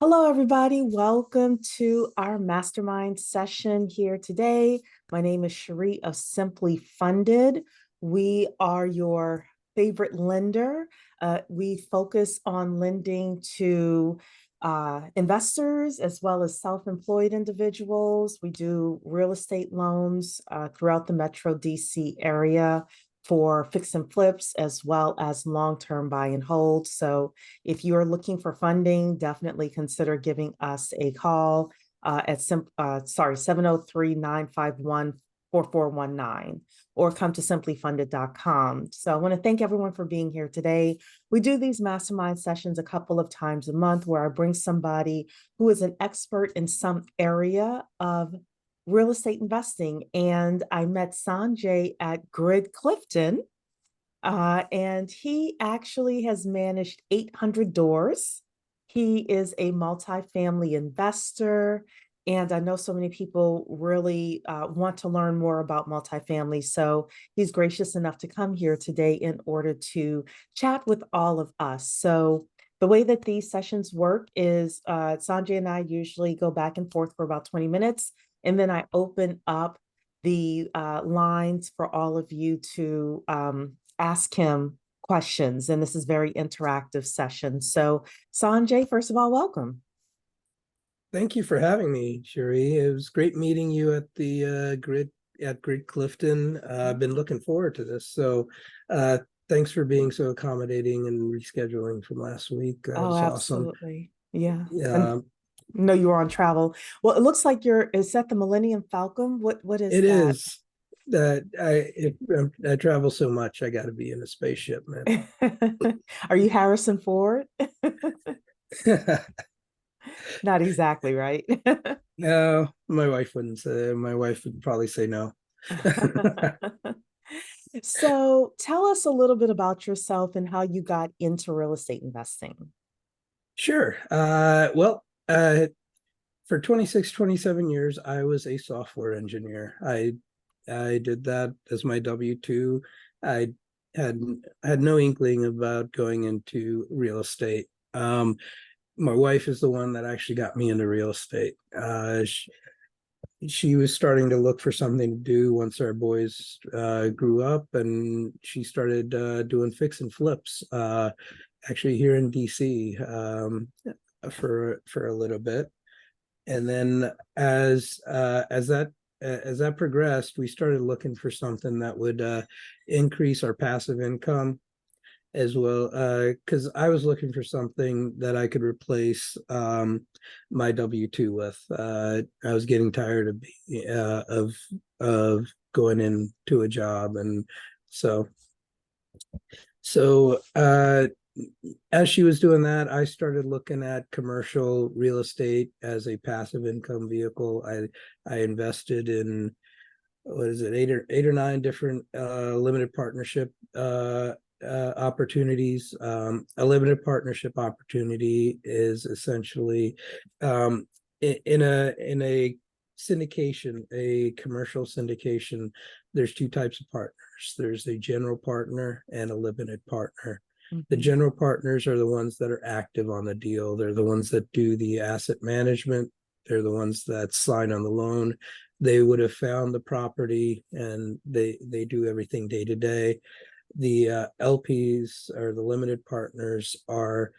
Hello, everybody. Welcome to our mastermind session here today. My name is Cheree of SimpliFunded. We are your favorite lender. We focus on lending to investors as well as self-employed individuals. We do real estate loans throughout the Metro DC area for fix and flips as well as long-term buy and hold. So if you are looking for funding, definitely consider giving us a call at 703-951-4419 or come to simplifunded.com. So I want to thank everyone for being here today. We do these mastermind sessions a couple of times a month where I bring somebody who is an expert in some area of real estate investing. And I met Sanjay at Grid Clifton, and he actually has managed 800 doors. He is a multifamily investor. And I know so many people really want to learn more about multifamily. So he's gracious enough to come here today in order to chat with all of us. So the way that these sessions work is Sanjay and I usually go back and forth for about 20 minutes. And then I open up the lines for all of you to ask him questions. And this is very interactive session. So Sanjay, first of all, welcome. Thank you for having me, Cheree. It was great meeting you at the Grid Clifton. I've been looking forward to this. So thanks for being so accommodating and rescheduling from last week. That Oh, was awesome. absolutely. Yeah. Yeah, And no, you were on travel. Well, it looks like is that the Millennium Falcon? What is it that? is that I travel so much, I got to be in a spaceship, man. Are you Harrison Ford? Not exactly, right? No, my wife wouldn't say. My wife would probably say no. So tell us a little bit about yourself and how you got into real estate investing. Sure. For 26, 27 years, I was a software engineer. I did that as my W-2. I had had no inkling about going into real estate. My wife is the one that actually got me into real estate. She was starting to look for something to do once our boys grew up, and she started doing fix and flips, actually here in DC, for a little bit. And then as that progressed, we started looking for something that would increase our passive income as well, because I was looking for something that I could replace my W-2 with. I was getting tired of going into a job, and so so as she was doing that, I started looking at commercial real estate as a passive income vehicle. I invested in, what is it, eight or nine different limited partnership opportunities. A limited partnership opportunity is essentially in a syndication, a commercial syndication. There's two types of partners. There's a general partner and a limited partner. The Mhm. general partners are the ones that are active on the deal. They're the ones that do the asset management. They're the ones that sign on the loan. They would have found the property, and they do everything day to day. The LPs, or the limited partners, are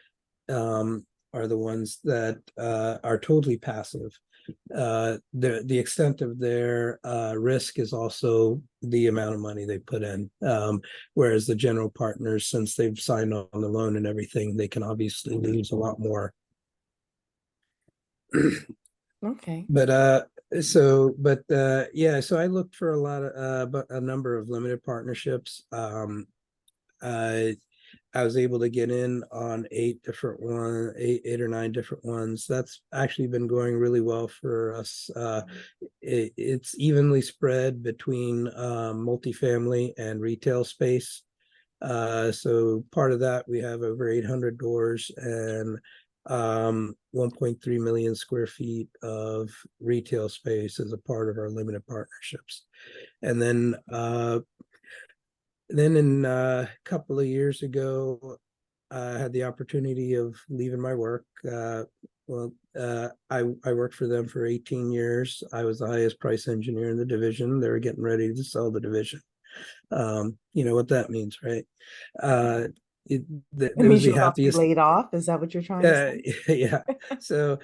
the ones that are totally passive. The extent of their risk is also the amount of money they put in. Whereas the general partners, since they've signed on the loan and everything, they can obviously lose a lot more. Okay. But yeah, so I looked for a number of limited partnerships. I I was able to get in on eight or nine different ones. That's actually been going really well for us. It's evenly spread between multifamily and retail space. So part of that, we have over 800 doors and 1.3 million square feet of retail space as a part of our limited partnerships. And then in a couple of years ago, I had the opportunity of leaving my work, I worked for them for 18 years. I was the highest price engineer in the division. They were getting ready to sell the division. You know what that means, right? Uh, it, It it was means the you're about to be happiest. laid off. Is that what you're trying to say? Yeah. So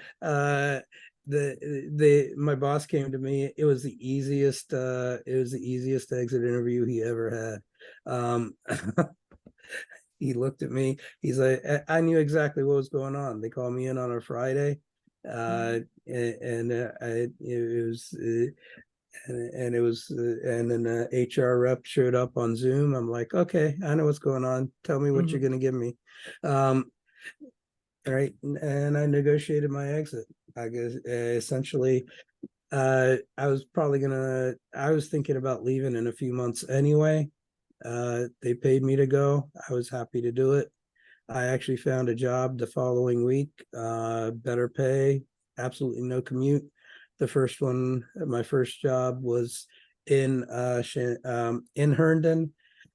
my boss came to me. It was the easiest. It was the easiest exit interview he ever had. He looked at me. He's like, I knew exactly what was going on. They called me in on a Friday, it was and then the HR rep showed up on Zoom. I'm like, okay, I know what's going on. Tell me what you're Mhm. going to give me. All right, and I negotiated my exit. I guess essentially, I was thinking about leaving in a few months anyway. They paid me to go. I was happy to do it. I actually found a job the following week, better pay, absolutely no commute. My first job was in Herndon.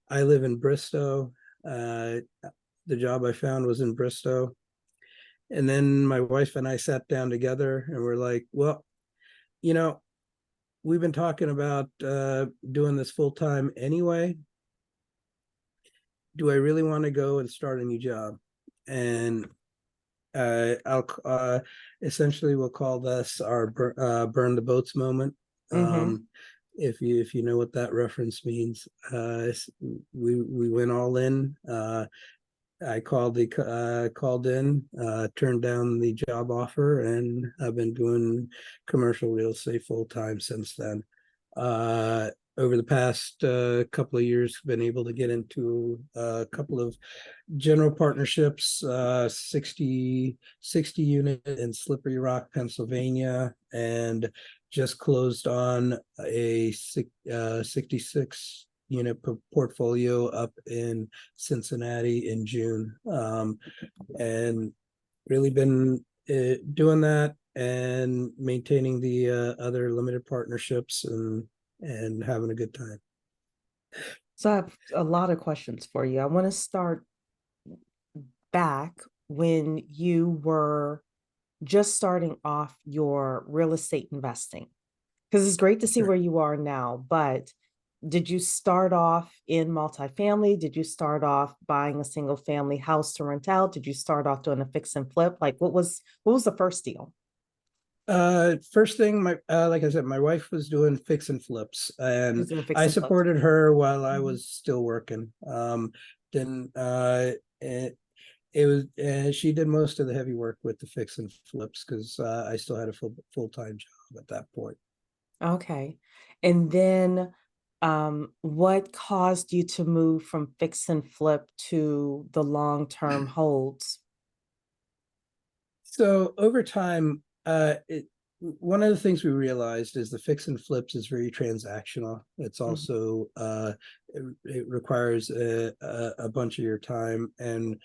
I live in Bristow. Uh, the job I found was in Bristow. And then my wife and I sat down together and we're like, well, you know, we've been talking about doing this full time anyway. Do I really want to go and start a new job? And I'll essentially we'll call this our burn the boats moment. Mhm. If you know what that reference means, we went all in. I called in, turned down the job offer, and I've been doing commercial real estate full time since then. Over the past couple of years, been able to get into a couple of general partnerships, 60 unit in Slippery Rock, Pennsylvania, and just closed on a 66 unit portfolio up in Cincinnati in June. And really been doing that and maintaining the other limited partnerships and having a good time. So I have a lot of questions for you. I want to start back when you were just starting off your real estate investing, because it's great to see Sure. where you are now, but did you start off in multifamily? Did you start off buying a single family house to rent out? Did you start off doing a fix and flip? Like what was the first deal? First thing, my like I said, my wife was doing fix and flips, She was and doing fix I and flips. supported her while I Mhm. was still working. Then it was she did most of the heavy work with the fix and flips because I still had a full-time job at that point. Okay. And then what caused you to move from fix and flip to the long-term holds? So over time, one of the things we realized is the fix and flips is very transactional. It's Mhm. also it requires a bunch of your time and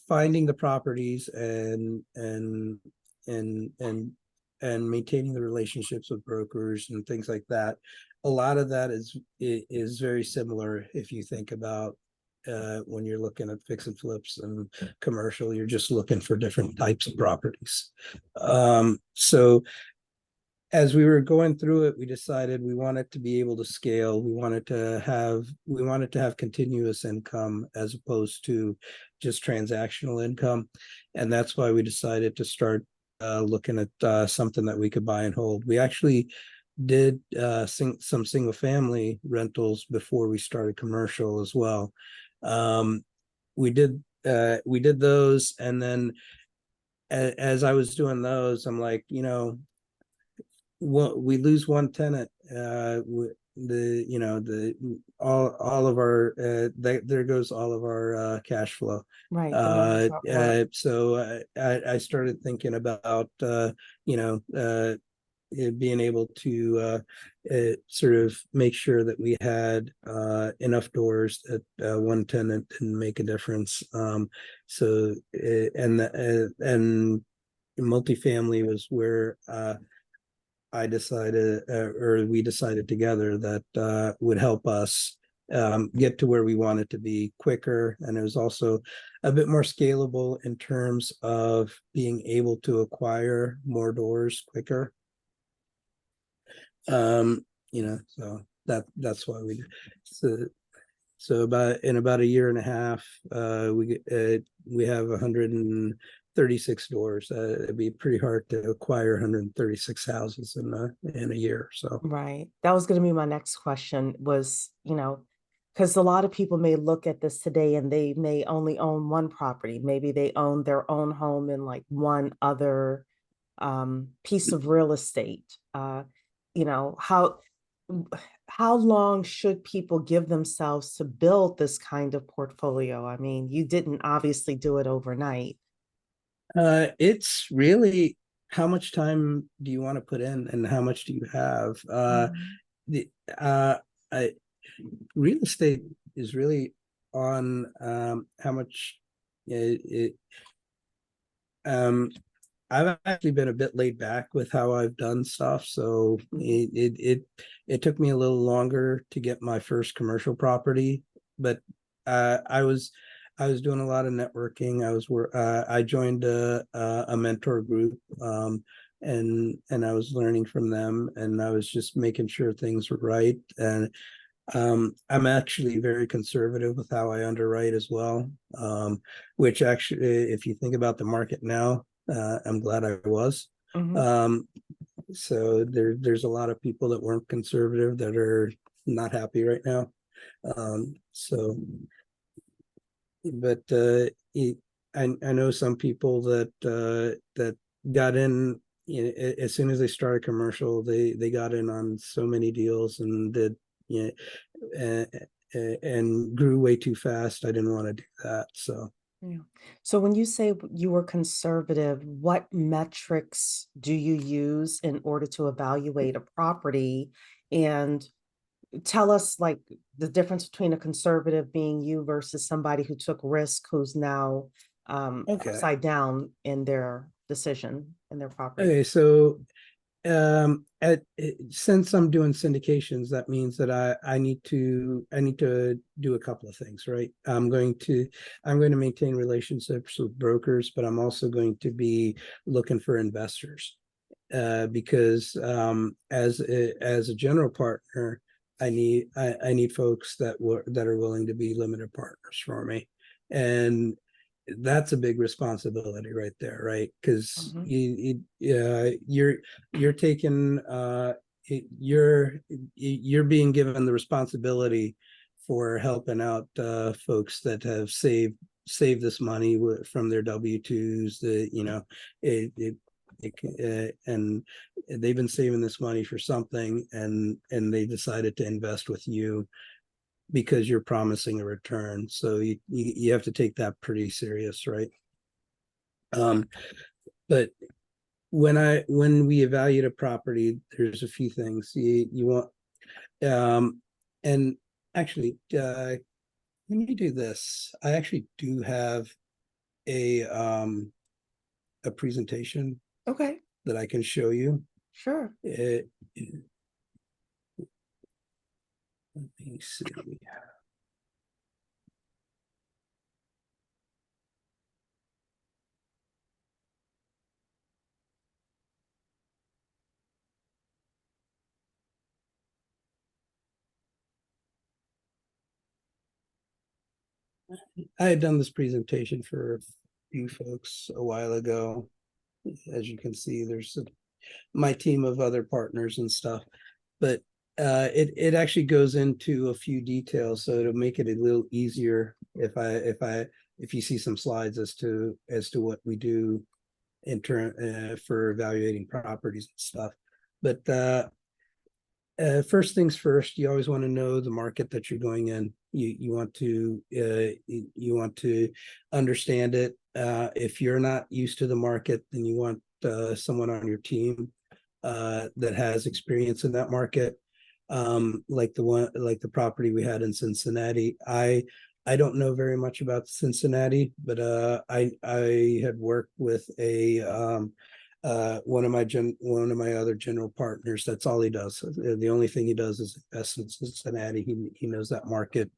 finding the properties and and and maintaining the relationships with brokers and things like that. A lot of that is very similar if you think about when you're looking at fix and flips and commercial, you're just looking for different types of properties. So as we were going through it, we decided we wanted to be able to scale. We wanted to have continuous income as opposed to just transactional income. And that's why we decided to start looking at something that we could buy and hold. We actually did some single family rentals before we started commercial as well. Um, we did those, and then as I was doing those, I'm like, we lose one tenant. The you know the all of our there goes all of our cash flow. Right, the money's at work. So I started thinking about you know being able to sort of make sure that we had enough doors that one tenant didn't make a difference. So and multifamily was where I decided, or we decided together that would help us get to where we want it to be quicker. And it was also a bit more scalable in terms of being able to acquire more doors quicker. So that's why so about a year and a half, we have 136 doors. It'd be pretty hard to acquire 136 houses in a year. So Right. That was going to be my next question was, because a lot of people may look at this today and they may only own one property. Maybe they own their own home in like one other piece of real estate. You know, how long should people give themselves to build this kind of portfolio? I mean, you didn't obviously do it overnight. it's really how much time do you want to put in and how much do you have? Mhm. The I real estate is really on how much it um I've actually been a bit laid back with how I've done stuff, so it took me a little longer to get my first commercial property, but uh, I was I was doing a lot of networking. I joined a mentor group, and I was learning from them, and I was just making sure things were right. And I'm actually very conservative with how I underwrite as well, which actually, if you think about the market now, I'm glad I was. Mhm. Um, so there's a lot of people that weren't conservative that are not happy right now. So, but I know some people that got in, as soon as they started commercial, they got in on so many deals and did, you know, and grew way too fast. I didn't want to do that. So Yeah. So when you say you were conservative, what metrics do you use in order to evaluate a property? And tell us like the difference between a conservative being you versus somebody who took risk, who's now okay. upside down in their decision in their property. Okay, so since I'm doing syndications, that means that I need to do a couple of things, right? I'm going to maintain relationships with brokers, but I'm also going to be looking for investors, because as a general partner, I need folks that are willing to be limited partners for me, and that's a big responsibility right there, right? Because Mhm. you're taking you're being given the responsibility for helping out folks that have saved this money from their W-2s. And they've been saving this money for something, and they decided to invest with you because you're promising a return. So you have to take that pretty serious, right? Um, but when we evaluate a property, there's a few things you want. And actually, let me do this. I actually do have a presentation Okay, that I can show you. sure. It, let me see. I had done this presentation for a few folks a while ago. As you can see, there's my team of other partners and stuff, but it actually goes into a few details, so to make it a little easier if you see some slides as to what we do in turn for evaluating properties and stuff. But first things first, you always want to know the market that you're going in. You want to understand it. If you're not used to the market, then you want someone on your team that has experience in that market. Like the property we had in Cincinnati. I don't know very much about Cincinnati, but I had worked with one of my other general partners, that's all he does. The only thing he does is investments in Cincinnati. He knows that market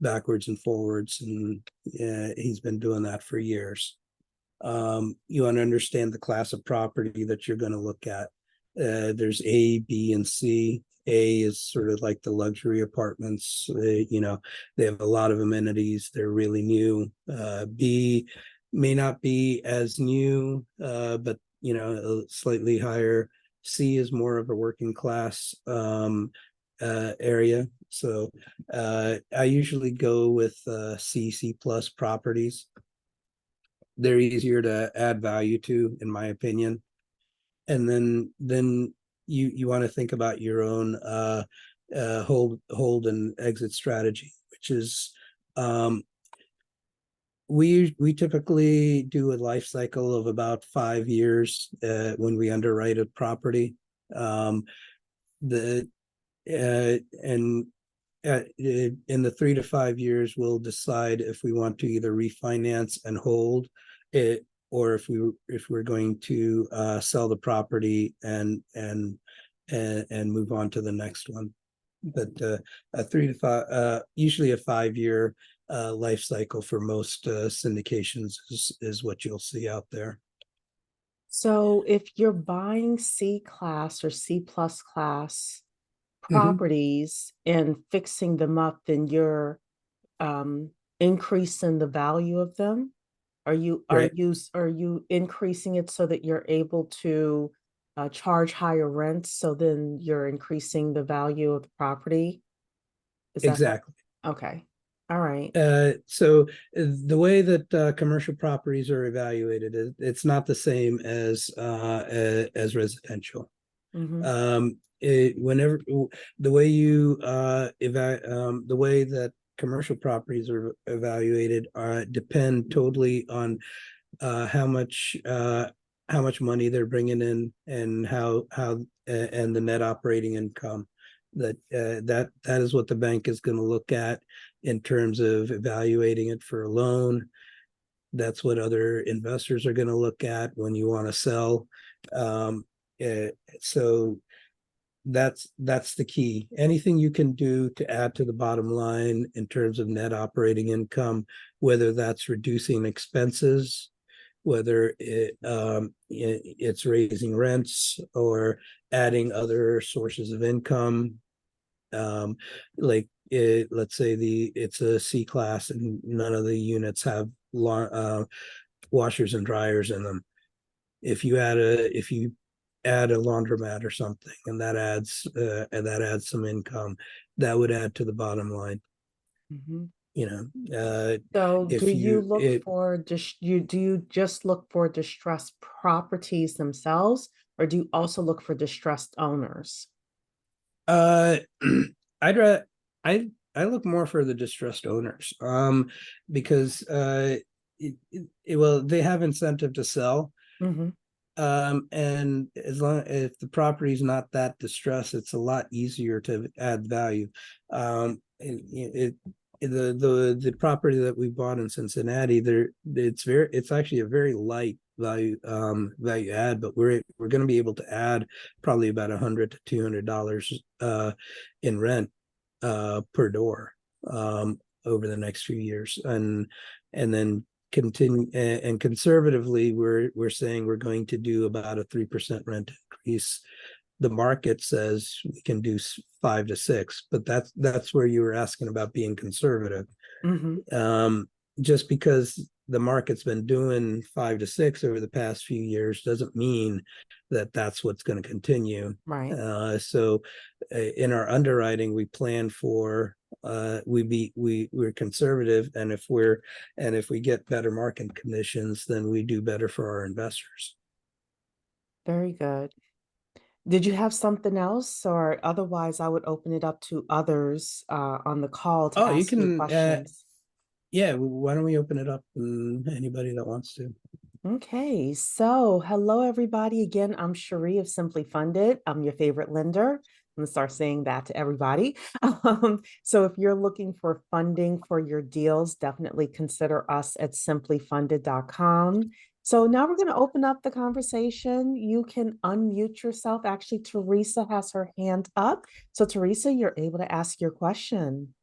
backwards and forwards, and he's been doing that for years. You want to understand the class of property that you're going to look at. There's A, B, and C. A is sort of like the luxury apartments. They have a lot of amenities. They're really new. B may not be as new, but slightly higher. C is more of a working class area. So I usually go with C plus properties. They're easier to add value to, in my opinion. And then you want to think about your own hold and exit strategy, which is we typically do a life cycle of about 5 years when we underwrite a property. The and in the 3 to 5 years, we'll decide if we want to either refinance and hold it, or if we're going to sell the property and move on to the next one. But a 3 to 5, usually a 5 year life cycle for most syndications is what you'll see out there. So if you're buying C class or C plus class Mhm. properties and fixing them up, then you're increasing the value of them. Are you Right. increasing it so that you're able to charge higher rents? So then you're increasing the value of the property. Is that Exactly. okay? All right. So the way that commercial properties are evaluated, it's not the same as residential. Mm-hmm. Whenever the way you the way that commercial properties are evaluated depend totally on how much money they're bringing in, and how and the net operating income. That is what the bank is going to look at in terms of evaluating it for a loan. That's what other investors are going to look at when you want to sell. So that's the key. Anything you can do to add to the bottom line in terms of net operating income, whether that's reducing expenses, whether it's raising rents or adding other sources of income, like let's say it's a C class and none of the units have washers and dryers in them. If you add a laundromat or something, and that adds some income, that would add to the bottom line. Mm-hmm. So do If you you look it for do you just look for distressed properties themselves, or do you also look for distressed owners? uh I'd I look more for the distressed owners, because well, they have incentive to sell. Mm-hmm. And as long if the property is not that distressed, it's a lot easier to add value. The property that we bought in Cincinnati, it's actually a very light value add, but we're going to be able to add probably about $100 to $200 in rent per door over the next few years, and then continue, and conservatively we're saying we're going to do about a 3% rent increase. The market says we can do 5 to 6, but that's where you were asking about being conservative. Mm-hmm. Just because the market's been doing 5 to 6 over the past few years doesn't mean that that's what's going to continue. Right. So in our underwriting, we plan for we're conservative, and if we get better market conditions, then we do better for our investors. Very good. Did you have something else, or otherwise I would open it up to others on the call to Oh, you ask you can questions? yeah, why don't we open it up, and anybody that wants to. Okay, so hello everybody. Again, I'm Cheree of SimpliFunded. I'm your favorite lender. I'm gonna start saying that to everybody. So if you're looking for funding for your deals, definitely consider us at simplifunded.com. So now we're going to open up the conversation. You can unmute yourself. Actually, Teresa has her hand up. So Teresa, you're able to ask your question.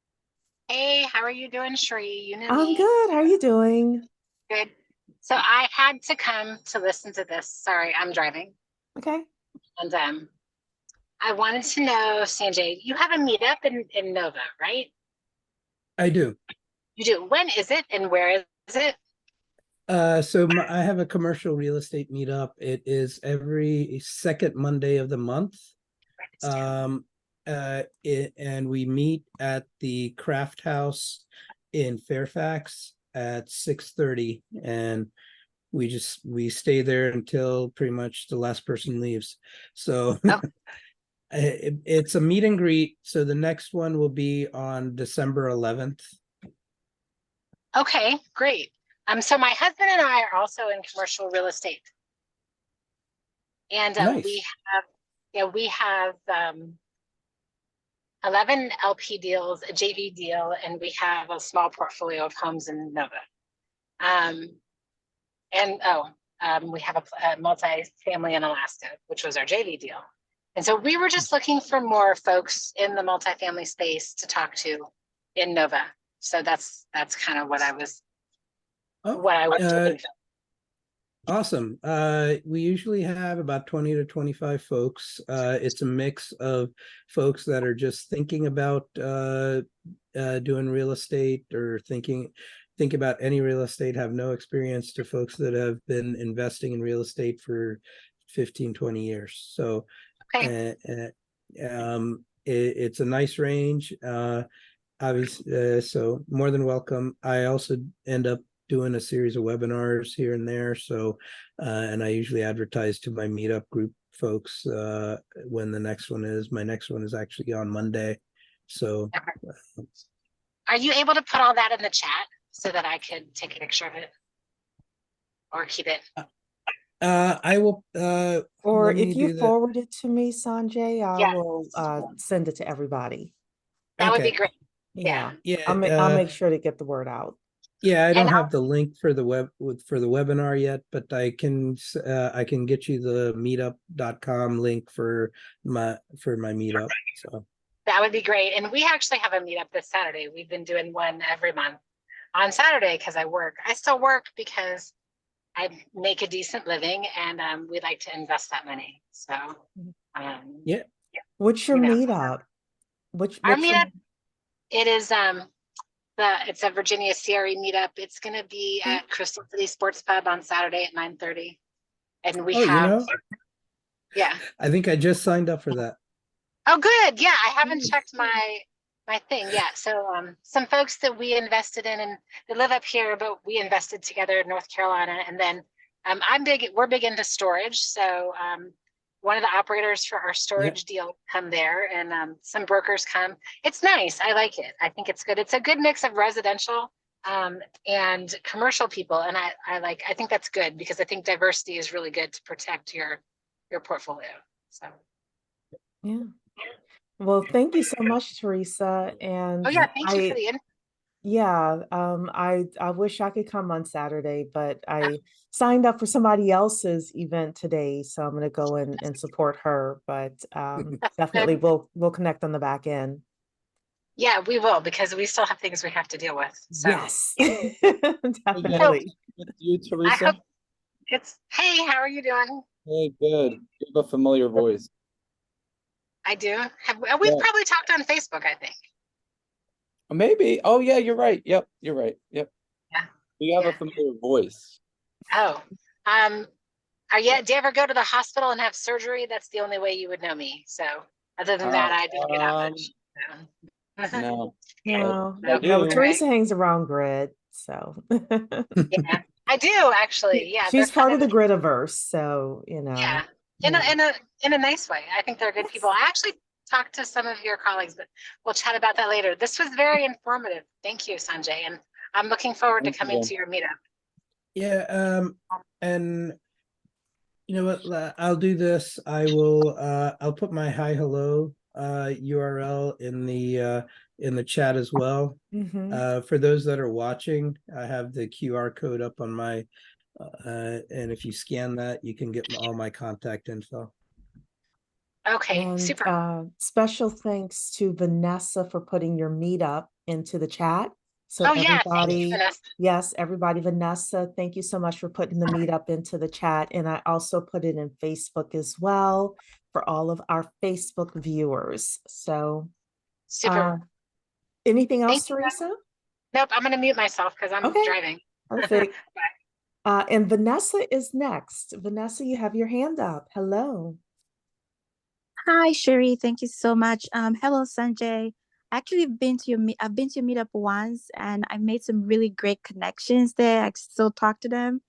Hey, how are you doing, Cheree? You know I'm me. good. How are you doing? Good. So I had to come to listen to this. Sorry, I'm driving. Okay. And I wanted to know, Sanjay, you have a meetup in Nova, right? I do. You do. When is it and where is it? I have a commercial real estate meetup. It is every second Monday of the month. Write this down. And we meet at the Craft House in Fairfax at 6:30, and we stay there until pretty much the last person leaves. So Oh, it's a meet and greet. So the next one will be on December 11th. okay, great. So my husband and I are also in commercial real estate. And Nice. we have 11 LP deals, a JV deal, and we have a small portfolio of homes in Nova. Um, we have a multifamily in Alaska, which was our JV deal. And so we were just looking for more folks in the multifamily space to talk to in Nova. So that's kind of what I was looking for. Awesome. We usually have about 20 to 25 folks. It's a mix of folks that are just thinking about doing real estate or think about any real estate, have no experience, to folks that have been investing in real estate for 15, 20 years. So Okay. it's a nice range. Obviously, so more than welcome. I also end up doing a series of webinars here and there. So, and I usually advertise to my meetup group folks when the next one is. My next one is actually on Monday. So, Are you able to put all that in the chat so that I could take a picture of it or keep it? I will. Or Let me if you do that. forward it to me, Sanjay, I Yeah, will send it to everybody. that would be Okay. great. Yeah. Yeah. Yeah. I'll make sure to get the word out. Yeah, I don't And have the link for the webinar yet, but I can get you the meetup.com link for my meetup. So that would be great. And we actually have a meetup this Saturday. We've been doing one every month on Saturday because I work. I still work because I make a decent living, and we like to invest that money. So, yeah. What's your you know, meetup? our What's your meetup, it is it's a Virginia CRE meetup. It's going to be okay. at Crystal City Sports Pub on Saturday at 9:30, and we Oh, have yeah. I think I just signed up for that. Oh, good. Yeah, I haven't checked my thing yet. So some folks that we invested in, and they live up here, but we invested together in North Carolina. And then we're big into storage. So one of the operators for our Yeah. storage deal come there, and some brokers come. It's nice. I like it. I think it's good. It's a good mix of residential and commercial people. And I think that's good because I think diversity is really good to protect your portfolio. So Yeah. Well, thank you so much, Teresa. oh And yeah, thank you for the I wish I could come on Saturday, but I signed up for somebody else's event today, so I'm gonna go and support her. But definitely good. we'll connect on the back end. Yeah, we will because we still have things we have to deal with. So Yes, Hey, so definitely. you, I hope Teresa? hey, how are you doing? Hey, good. You have a familiar voice. I do. We've Yeah. probably talked on Facebook, I think. Maybe. Oh, yeah, you're right. Yep, you're right. Yep. Yeah. You have a Yeah. familiar voice. Oh. Do you ever go to the hospital and have surgery? That's the only way you would know me. So other than that, I didn't get out much. So. No, No, I no, but do. Teresa hangs around grid, so Yeah, I do actually. Yeah, they're she's part kind of of the Gridiverse, so yeah, in yeah. a nice way. I think they're good people. I actually talked to some of your colleagues, but we'll chat about that later. This was very informative. Thank you, Sanjay, and I'm looking forward to Thank coming you. to your meetup. Yeah. And you know what? I'll do this. I'll put my hi hello URL in the chat as well. Mhm. For those that are watching, I have the QR code up on my And if you scan that, you can get all my contact info. Okay, And super. special thanks to Vanessa for putting your meetup into the chat. So Oh yeah, thank you, everybody, Vanessa. yes, everybody, Vanessa, thank you so much for putting the meetup into the chat. And I also put it in Facebook as well for all of our Facebook viewers. So Super. anything else, Thank you. Teresa? Nope, I'm gonna mute myself because I'm Okay, driving. perfect. Bye. And Vanessa is next. Vanessa, you have your hand up. Hello. Hi, Cheree. Thank you so much. Hello, Sanjay. Actually, I've been to your meetup once, and I made some really great connections there. I still talk to them.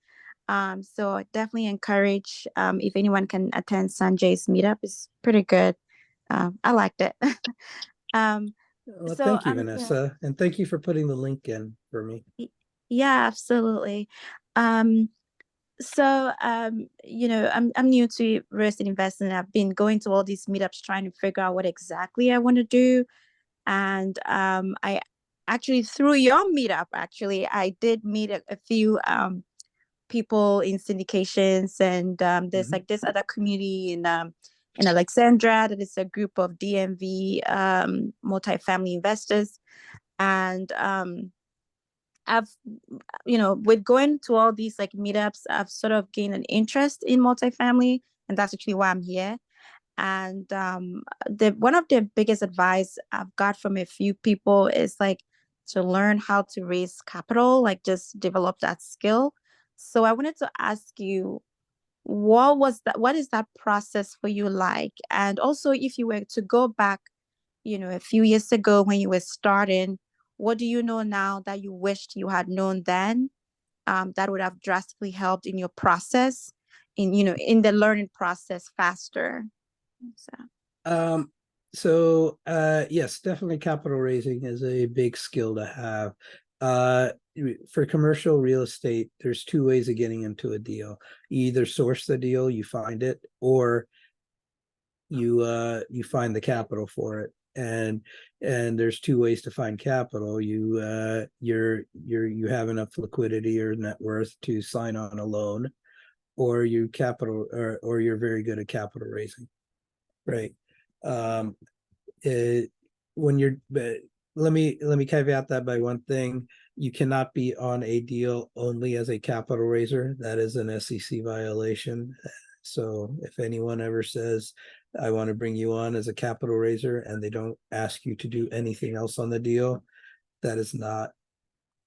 So I definitely encourage if anyone can attend Sanjay's meetup. It's pretty good. I liked it. um, Well, so thank you, Vanessa, and thank you for putting the link in for me. yeah, absolutely. Um, I'm new to real estate investing. I've been going to all these meetups trying to figure out what exactly I want to do. And I actually, through your meetup, actually, I did meet a few people in syndications, and there's Mhm. like this other community in Alexandria that is a group of DMV multifamily investors. And I've, with going to all these like meetups, I've sort of gained an interest in multifamily, and that's actually why I'm here. And the one of the biggest advice I've got from a few people is like to learn how to raise capital, like just develop that skill. So I wanted to ask you, what is that process for you like? And also, if you were to go back, a few years ago when you were starting, what do you know now that you wished you had known then, that would have drastically helped in your process, in the learning process faster? So. Um, yes, definitely capital raising is a big skill to have. For commercial real estate, there's two ways of getting into a deal. You either source the deal, you find it, or you find the capital for it. And there's two ways to find capital. You have enough liquidity or net worth to sign on a loan, or or you're very good at capital raising. Right. Um, it, when you're, let me caveat that by one thing. You cannot be on a deal only as a capital raiser. That is an SEC violation. So if anyone ever says, I want to bring you on as a capital raiser, and they don't ask you to do anything else on the deal, that is not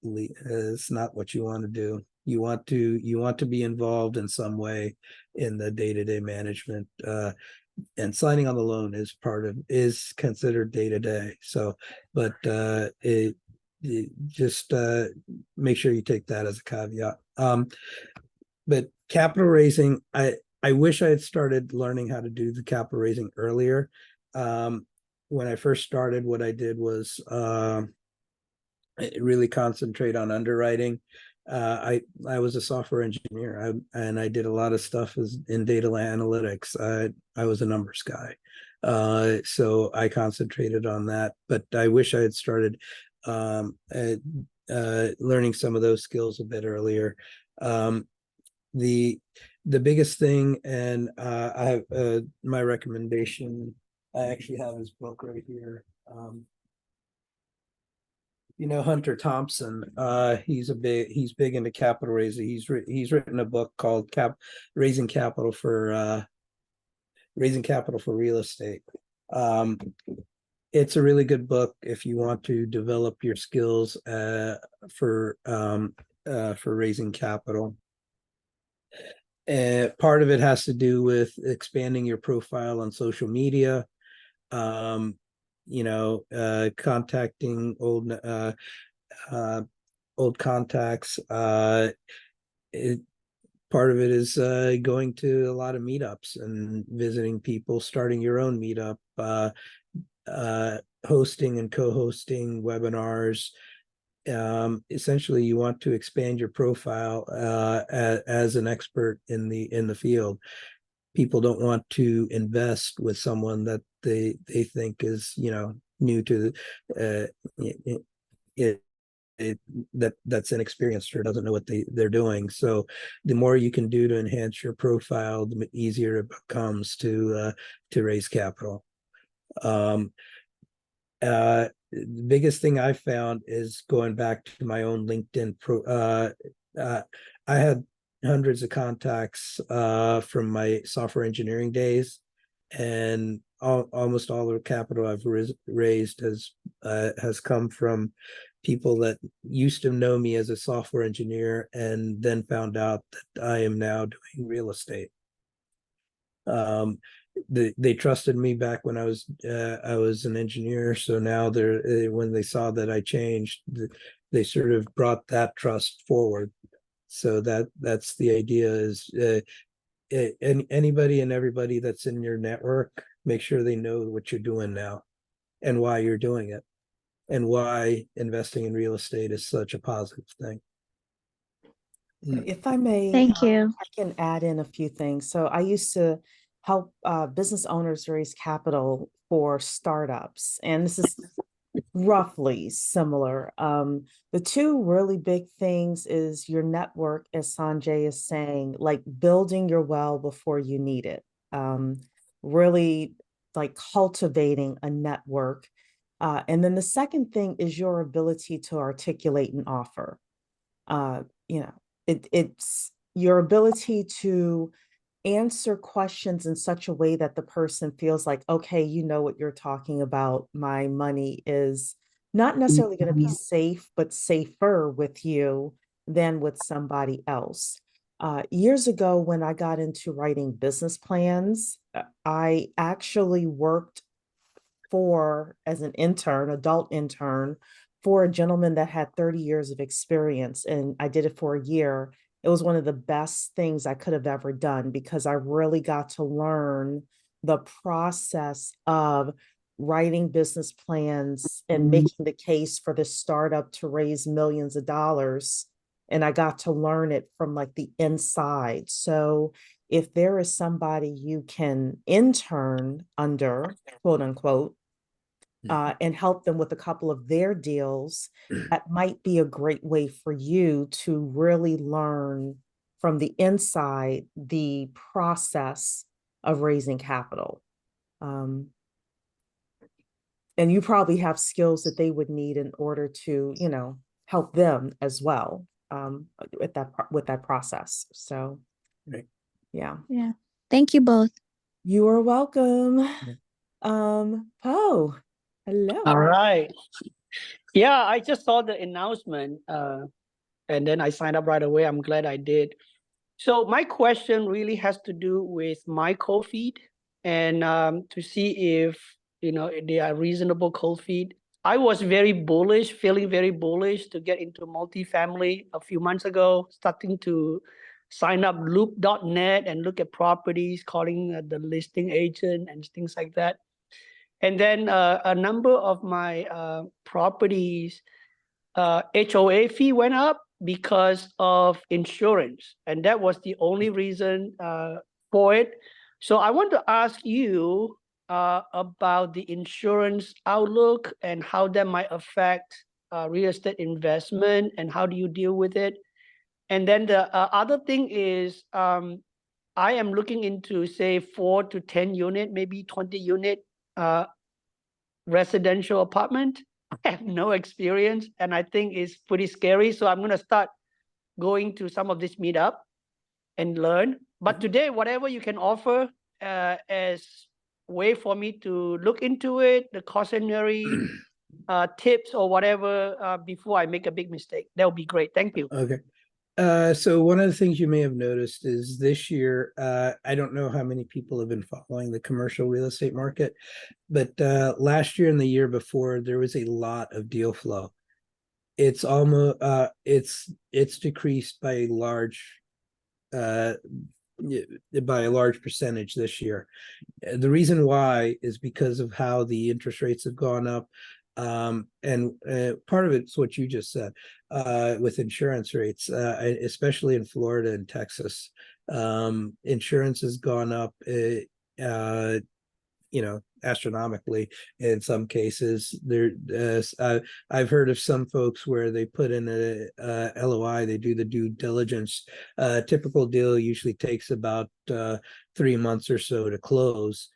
it's not what you want to do. You want to be involved in some way in the day-to-day management. And signing on the loan is considered day-to-day. So, but it just make sure you take that as a caveat. But capital raising, I wish I had started learning how to do the capital raising earlier. When I first started, what I did was really concentrate on underwriting. I was a software engineer, and I did a lot of stuff in data analytics. I was a numbers guy, so I concentrated on that. But I wish I had started learning some of those skills a bit earlier. The the biggest thing, and I have my recommendation. I actually have his book right here. Hunter Thompson, he's big into capital raising. He's written a book called Raising Capital for Real Estate. It's a really good book if you want to develop your skills for raising capital. Part of it has to do with expanding your profile on social media. Contacting old contacts. Part of it is going to a lot of meetups and visiting people, starting your own meetup, hosting and co-hosting webinars. Essentially, you want to expand your profile as an expert in the field. People don't want to invest with someone that they think is new to that's inexperienced or doesn't know what they're doing. So the more you can do to enhance your profile, the easier it becomes to raise capital. The biggest thing I found is going back to my own LinkedIn I had hundreds of contacts from my software engineering days, and almost all the capital I've raised has come from people that used to know me as a software engineer and then found out that I am now doing real estate. They trusted me back when I was an engineer, so now they're when they saw that I changed, they sort of brought that trust forward. So that's the idea is anybody and everybody that's in your network, make sure they know what you're doing now and why you're doing it and why investing in real estate is such a positive thing. If I may, Thank you. I can add in a few things. So I used to help business owners raise capital for startups, and this is roughly similar. The two really big things is your network, as Sanjay is saying, like building your well before you need it. Really like cultivating a network. And then the second thing is your ability to articulate an offer. You know, it's your ability to answer questions in such a way that the person feels like, okay, you know what you're talking about. My money is not necessarily going to be safe, but safer with you than with somebody else. Years ago, when I got into writing business plans, I actually worked as an intern, adult intern, for a gentleman that had 30 years of experience, and I did it for a year. It was one of the best things I could have ever done because I really got to learn the process of writing business plans and making the case for this startup to raise millions of dollars. And I got to learn it from like the inside. So if there is somebody you can intern under, quote unquote, and help them with a couple of their deals, that might be a great way for you to really learn from the inside the process of raising capital. And you probably have skills that they would need in order to, you know, help them as well with that process. So, right. Yeah. Thank you both. You are welcome. Poe, hello. All right. Yeah, I just saw the announcement and then I signed up right away. I'm glad I did. So my question really has to do with my cold feet and to see if, you know, they are reasonable cold feet. I was very bullish, feeling very bullish to get into multifamily a few months ago, starting to sign up loop.net and look at properties, calling the listing agent and things like that. And then a number of my properties, HOA fee went up because of insurance. And that was the only reason for it. So I want to ask you about the insurance outlook and how that might affect real estate investment and how do you deal with it? And then the other thing is I am looking into, say, 4 to 10 unit, maybe 20 unit residential apartment. I have no experience and I think it's pretty scary. So I'm going to start going to some of this meetup and learn. But today, whatever you can offer as way for me to look into it, the cautionary tips or whatever before I make a big mistake, that would be great. Thank you. Okay. So one of the things you may have noticed is this year, I don't know how many people have been following the commercial real estate market, but last year and the year before, there was a lot of deal flow. It's almost it's decreased by a large percentage this year. The reason why is because of how the interest rates have gone up. And part of it's what you just said with insurance rates, especially in Florida and Texas. Insurance has gone up astronomically in some cases. I've heard of some folks where they put in a LOI, they do the due diligence. Typical deal usually takes about 3 months or so to close.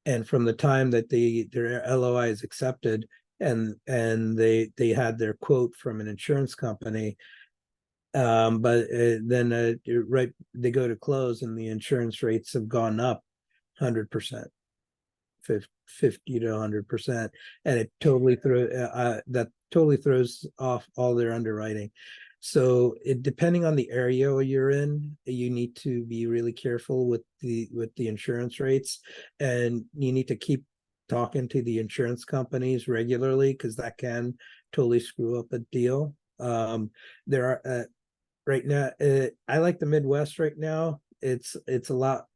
And from the time that their LOI is accepted and they had their quote from an insurance company, but then right, they go to close and the insurance rates have gone up 100%. 50 to 100%, and it totally throws off all their underwriting. So depending on the area you're in, you need to be really careful with the insurance rates, and you need to keep talking to the insurance companies regularly, because that can totally screw up a deal. There are right now, I like the Midwest right now. It's a lot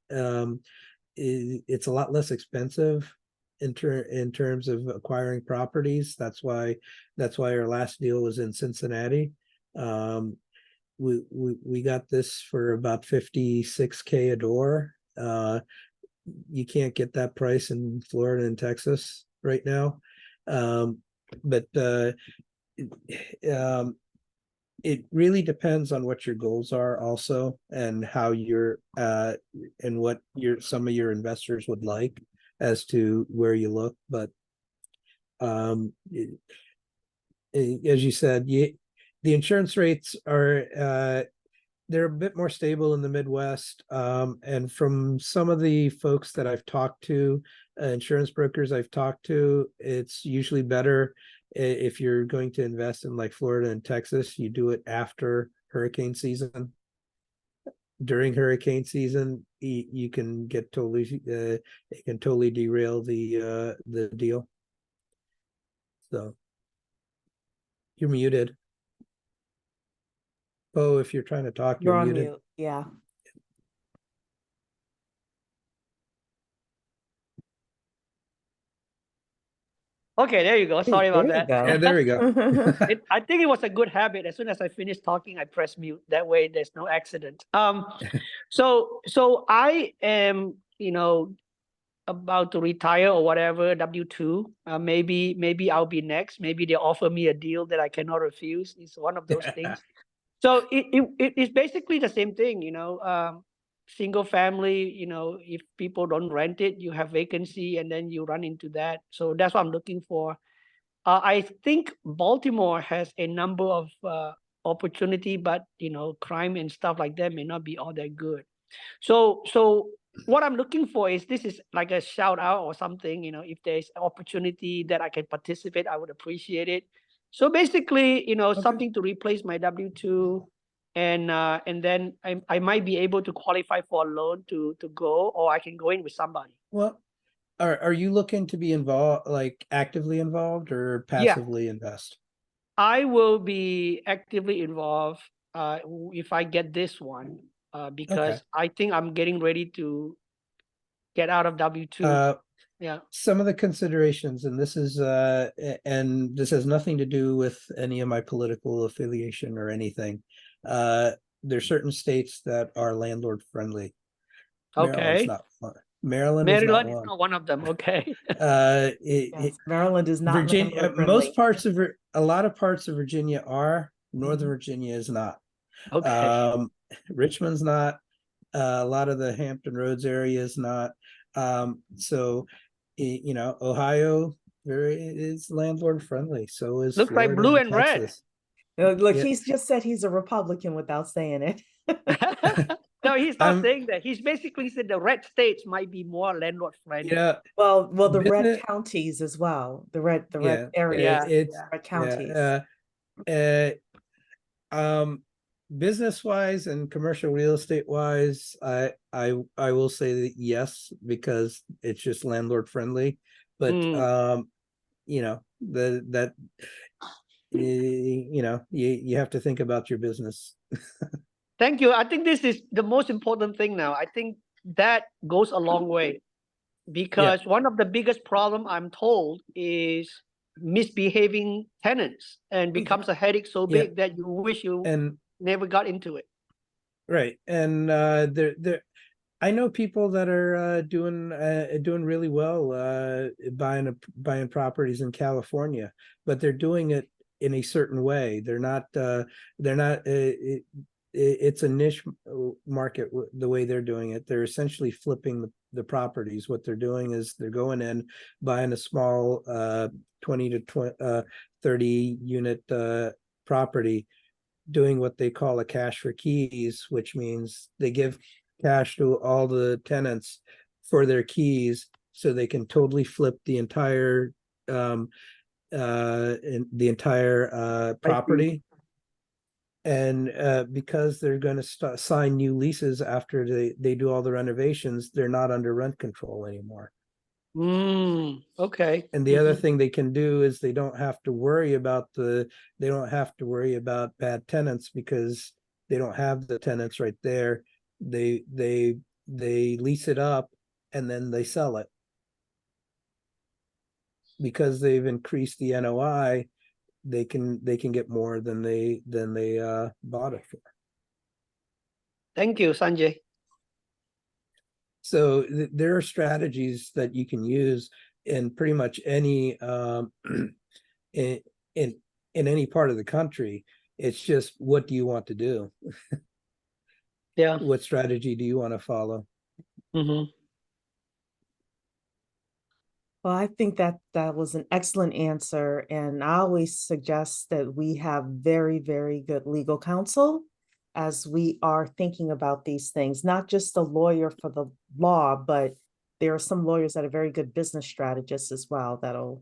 it's a lot less expensive in terms of acquiring properties. That's why our last deal was in Cincinnati. We got this for about $56K a door. You can't get that price in Florida and Texas right now. But it really depends on what your goals are also, and how you're and what some of your investors would like as to where you look. But as you said, the insurance rates are they're a bit more stable in the Midwest. And from some of the folks that I've talked to, insurance brokers I've talked to, it's usually better if you're going to invest in like Florida and Texas, you do it after hurricane season. During hurricane season, you can get totally it can totally derail the deal. So you're muted. Oh, if you're trying to talk, You're you're on muted. mute. Yeah. Okay, there you go. Sorry about that. Yeah, there we go. I think it was a good habit. As soon as I finished talking, I press mute. That way there's no accident. So I am, about to retire or whatever, W-2. Maybe I'll be next. Maybe they offer me a deal that I cannot refuse. It's one of those things. So it's basically the same thing, single family, if people don't rent it, you have vacancy, and then you run into that. So that's what I'm looking for. I think Baltimore has a number of opportunity, but crime and stuff like that may not be all that good. So what I'm looking for is, this is like a shout out or something. If there's an opportunity that I can participate, I would appreciate it. So basically, something to replace my W-2, and then I might be able to qualify for a loan to go, or I can go in with somebody. Well, are you looking to be involved, like actively involved, or passively invest? I will be actively involved if I get this one, because I think I'm getting ready to get out of W-2. Some of the considerations, and this is has nothing to do with any of my political affiliation or anything. There's certain states that are landlord friendly. Okay. Maryland is not not one of them. Okay. Yes, Maryland is not Virginia. landlord friendly. A lot of parts of Virginia are. Northern Virginia is not. Okay. Richmond's not. A lot of the Hampton Roads area is not. So, Ohio is landlord friendly. So is looks Florida like blue and Texas. Look, he's just said he's a Republican without saying it. Red. No, he's not saying that. He's basically said the red states might be more landlord friendly. Yeah. Well, the red counties as well. The red areas. Red counties. Business wise and commercial real estate wise, I will say that yes, because it's just landlord friendly. But you have to think about your business. Thank you. I think this is the most important thing now. I think that goes a long way, because one of the biggest problem I'm told is misbehaving tenants, and becomes a headache so big that you wish you never got into it. Right. And I know people that are doing really well buying properties in California, but they're doing it in a certain way. They're not it's a niche market the way they're doing it. They're essentially flipping the properties. What they're doing is they're going in, buying a small 20 to 30 unit property, doing what they call a cash for keys, which means they give cash to all the tenants for their keys so they can totally flip the entire property. And because they're going to sign new leases after they do all the renovations, they're not under rent control anymore. Okay. And the other thing they can do is they don't have to worry about bad tenants, because they don't have the tenants right there. They lease it up and then they sell it. Because they've increased the NOI, they can get more than they bought it for. Thank you, Sanjay. So there are strategies that you can use in pretty much any in any part of the country. It's just, what do you want to do? Yeah. What strategy do you want to follow? Mm-hmm. Well, I think that that was an excellent answer. And I always suggest that we have very, very good legal counsel as we are thinking about these things, not just a lawyer for the law, but there are some lawyers that are very good business strategists as well that'll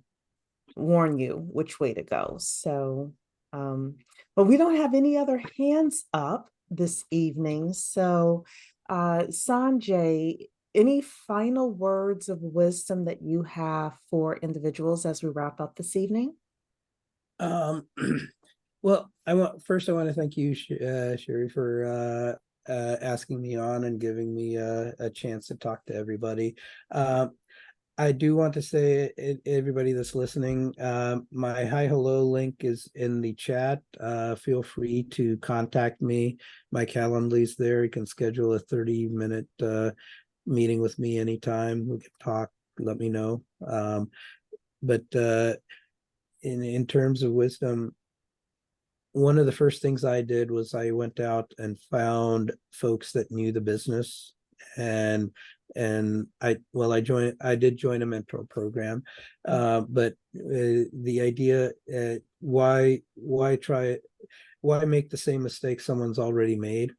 warn you which way to go. So, but we don't have any other hands up this evening. So, Sanjay, any final words of wisdom that you have for individuals as we wrap up this evening? Well, I want to thank you, Cheree, for asking me on and giving me a chance to talk to everybody. I do want to say, everybody that's listening, my hi hello link is in the chat. Feel free to contact me. My Calendly's there. You can schedule a 30-minute meeting with me anytime. We can talk, let me know. But in terms of wisdom, one of the first things I did was I went out and found folks that knew the business, and I did join a mentor program, but the idea, why make the same mistake someone's already made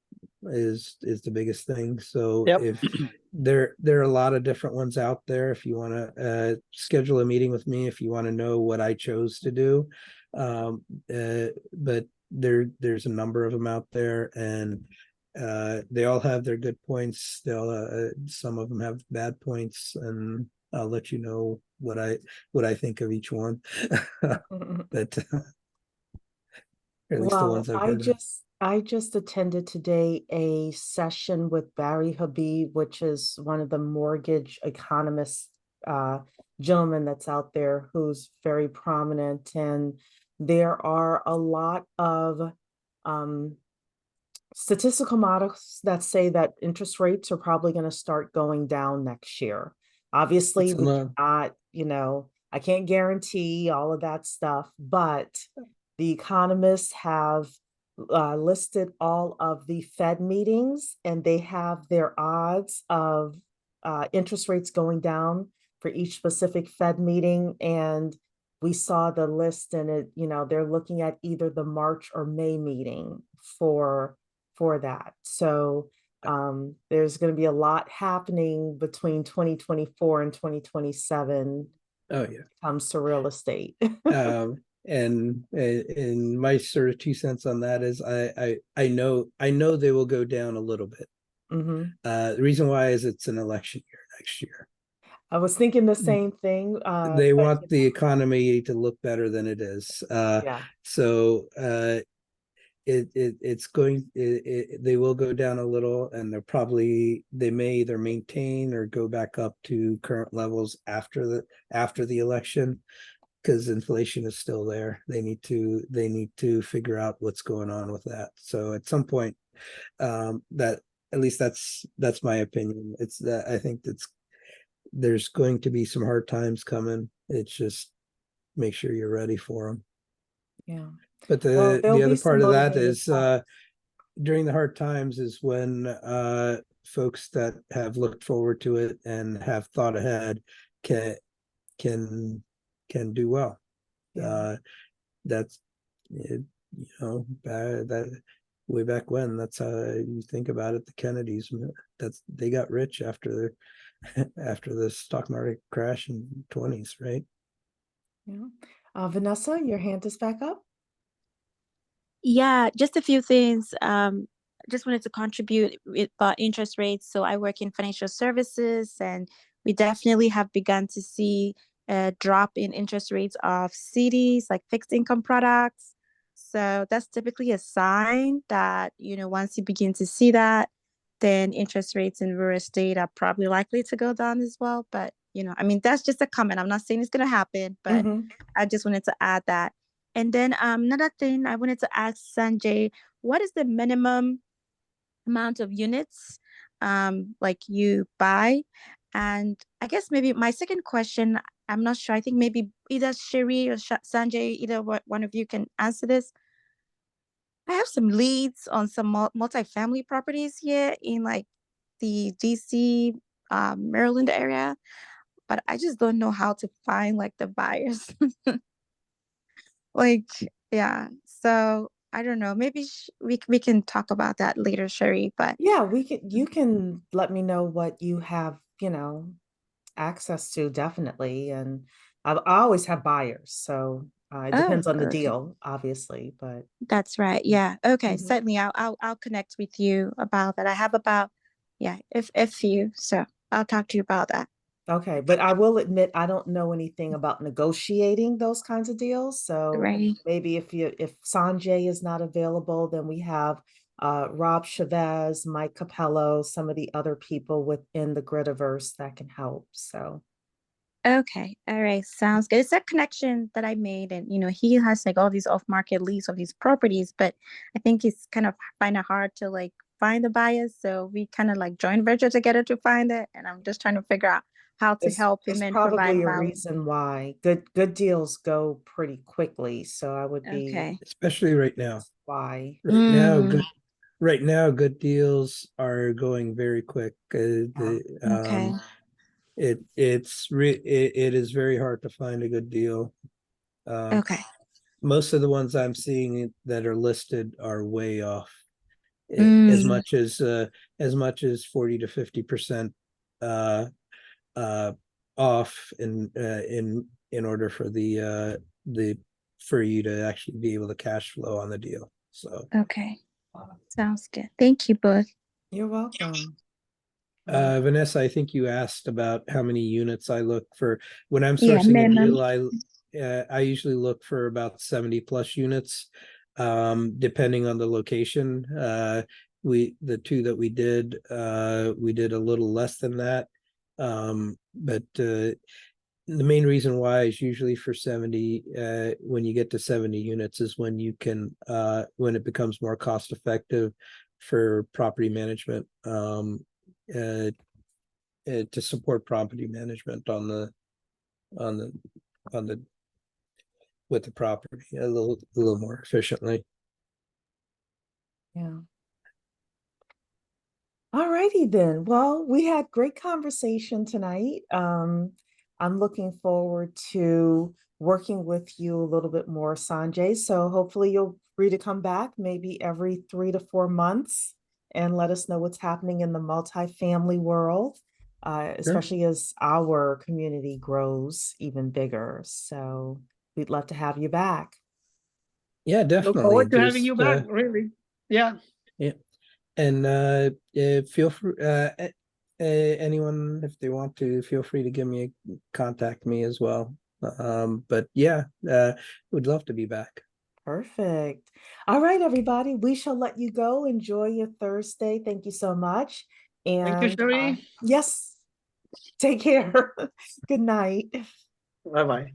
is the biggest thing. So Yep. if there are a lot of different ones out there, if you want to schedule a meeting with me, if you want to know what I chose to do, but there's a number of them out there, and they all have their good points. Some of them have bad points, and I'll let you know what I think of each one. But or at least the ones I've heard of. I just attended today a session with Barry Habib, which is one of the mortgage economists, gentleman that's out there who's very prominent. And there are a lot of statistical models that say that interest rates are probably going to start going down next year. Obviously, we cannot, I can't guarantee all of that stuff, but the economists have listed all of the Fed meetings, and they have their odds of interest rates going down for each specific Fed meeting. And we saw the list, and it, they're looking at either the March or May meeting for that. So there's going to be a lot happening between 2024 and 2027. Oh yeah, when it comes to real estate. And my sort of 2 cents on that is I know they will go down a little bit. Mm-hmm. The reason why is it's an election year next year. I was thinking the same thing. They want the economy to look better than it is. Yeah. So they will go down a little, and they may either maintain or go back up to current levels after the election, because inflation is still there. They need to figure out what's going on with that. So at some point, that at least that's my opinion. It's that I think there's going to be some hard times coming. It's just make sure you're ready for them. Yeah. But Well, the there'll be other some part of that motivated is thoughts. during the hard times is when folks that have looked forward to it and have thought ahead can can do well. Yeah. That's it, that way back when, that's how you think about it. The Kennedys, they got rich after after the stock market crash in 20s, right? Yeah. Vanessa, your hand is back up. Yeah, just a few things. Just wanted to contribute about interest rates. So I work in financial services, and we definitely have begun to see a drop in interest rates of CDs, like fixed income products. So that's typically a sign that, once you begin to see that, then interest rates in real estate are probably likely to go down as well. But, I mean, that's just a comment. I'm not saying it's going to happen, but I just wanted to add that. And then another thing I wanted to ask Sanjay, what is the minimum amount of units like you buy? And I guess maybe my second question, I'm not sure. I think maybe either Cheree or Sanjay, either one of you can answer this. I have some leads on some multifamily properties here in like the DC, Maryland area, but I just don't know how to find like the buyers. Like, yeah. So I don't know. Maybe we can talk about that later, Cheree. But Yeah, you can let me know what you have, access to, definitely. And I always have buyers, so it oh, depends on the okay, deal, obviously, but that's right. Yeah. Okay. Mhm. Certainly, I'll connect with you about that. I have about if a few, so I'll talk to you about that. Okay, but I will admit I don't know anything about negotiating those kinds of deals. So Right. maybe if Sanjay is not available, then we have Rob Chavez, Mike Capello, some of the other people within the Gridiverse that can help. So Okay. All right. Sounds good. It's a connection that I made, and he has like all these off-market leads of these properties, but I think it's kind of find it hard to like find the buyers. So we kind of like joined venture together to find it, and I'm just trying to figure out how to help him there's and provide probably a value. reason why good deals go pretty quickly. So I would be Okay. Especially right now. why. Mm, Right now, good deals are going very quick. okay. It is very hard to find a good deal. Okay. Most of the ones I'm seeing that are listed are way off. As Mm, much as 40 to 50% uh off in order for the for you to actually be able to cash flow on the deal. So okay. Sounds good. Thank you both. You're welcome. Yeah. Vanessa, I think you asked about how many units I look for. When I'm Yeah, sourcing a minimum. deal, I usually look for about 70 plus units, depending on the location. The two that we did a little less than that. But the main reason why is usually for 70, when you get to 70 units is when you can when it becomes more cost effective for property management, uh, to support property management on the on the with the property a little more efficiently. Yeah. All righty then. Well, we had great conversation tonight. I'm looking forward to working with you a little bit more, Sanjay. So hopefully you'll free to come back maybe every 3 to 4 months and let us know what's happening in the multifamily world, Sure. especially as our community grows even bigger. So we'd love to have you back. Yeah, Look definitely. forward to having you Just back, really. Yeah. yeah. And feel free, anyone, if they want to, feel free to contact me as well. But yeah, would love to be back. Perfect. All right, everybody, we shall let you go. Enjoy your Thursday. Thank you so much. Thank you, And Cheree. yes, take care. Good night. Bye-bye.